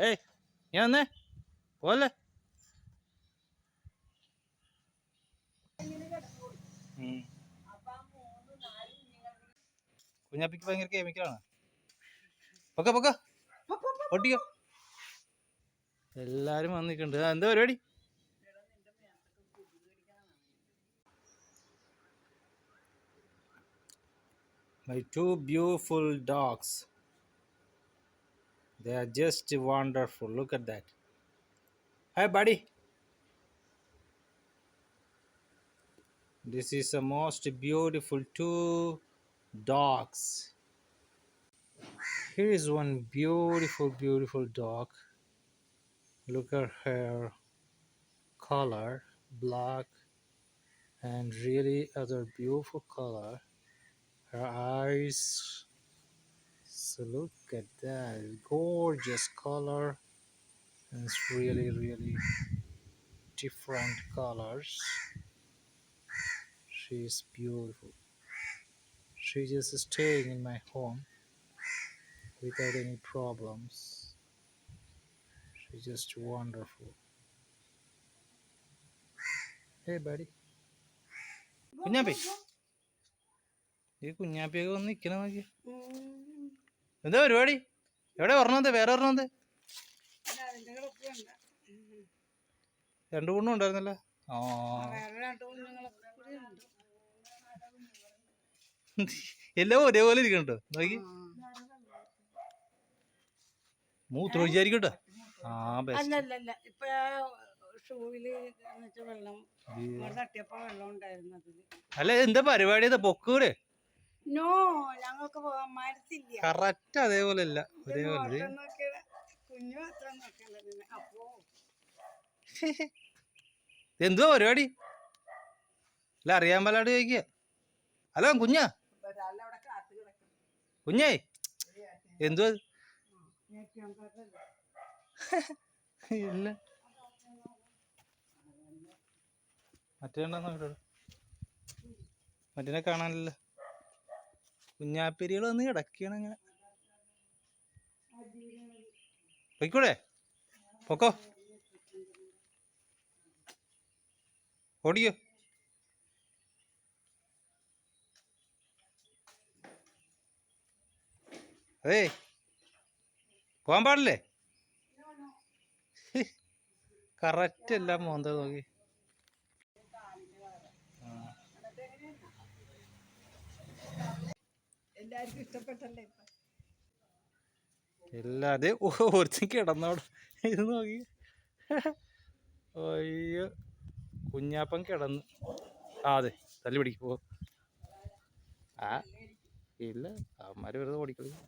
ഏയ് ഞാൻ വന്നേ പോലെ കുഞ്ഞാപ്പിക്ക് ഭയങ്കര കെമിക്കലാണ്. പൊക്ക പൊക്ക ഒട്ടിക്കോ. എല്ലാരും വന്നിട്ടുണ്ട്. എന്താ പരിപാടി? My two beautiful dogs. They are just wonderful. Look at that. Hi, buddy. This is the most beautiful two dogs. Here is one beautiful dog. Look at her color, black, and really other beautiful color. Her eyes. So look at that gorgeous color. And it's really different colors. She is beautiful. She just staying in my home without any problems. She's just wonderful. Hey buddy. Kunjappi ഈ കുഞ്ഞാപ്പിയൊക്കെ വന്ന് നിക്കണ നോക്കി. എന്താ പരിപാടി? എവിടെ പറഞ്ഞത്? വേറെ പറഞ്ഞത് രണ്ടു കുണ്ണും ഉണ്ടായിരുന്നല്ലോ. എല്ലാം ഒരേപോലെ ഇരിക്കണ്ടോ നോക്കി. മൂത്ര വിചാരിക്കട്ടോ. അല്ല എന്താ പരിപാടി? പൊക്കൂടെ? കറക്റ്റ് അതേപോലെ അല്ല, ഒരേപോലെ. എന്തുവാ പരിപാടി? അല്ല അറിയാൻ പാലാണ്ട് ചോദിക്കുക. ഹലോ കുഞ്ഞാ, കുഞ്ഞേ എന്തുവാ? ഇല്ല മറ്റേ മറ്റേ കാണാനല്ലോ. കുഞ്ഞാപ്പെരികൾ വന്ന് കിടക്കുകയാണ് അങ്ങനെ. പൊയ്ക്കൂടെ? പൊക്കോ, ഓടിക്കോ. അതേ പോകാൻ പാടില്ലേ? കറക്റ്റ് എല്ലാം മോന്ത നോക്കി. എല്ലാവർക്കും ഇഷ്ടപ്പെട്ടല്ലേ? എല്ലാതെ ഒരുത്തും കിടന്നോട് ഇത് നോക്കി. അയ്യോ കുഞ്ഞാപ്പൻ കിടന്ന്. അതെ തല്ലി പിടിക്ക് പോ. ആ ഇല്ല, അവന്മാര് വെറുതെ ഓടിക്കളിക്കണം.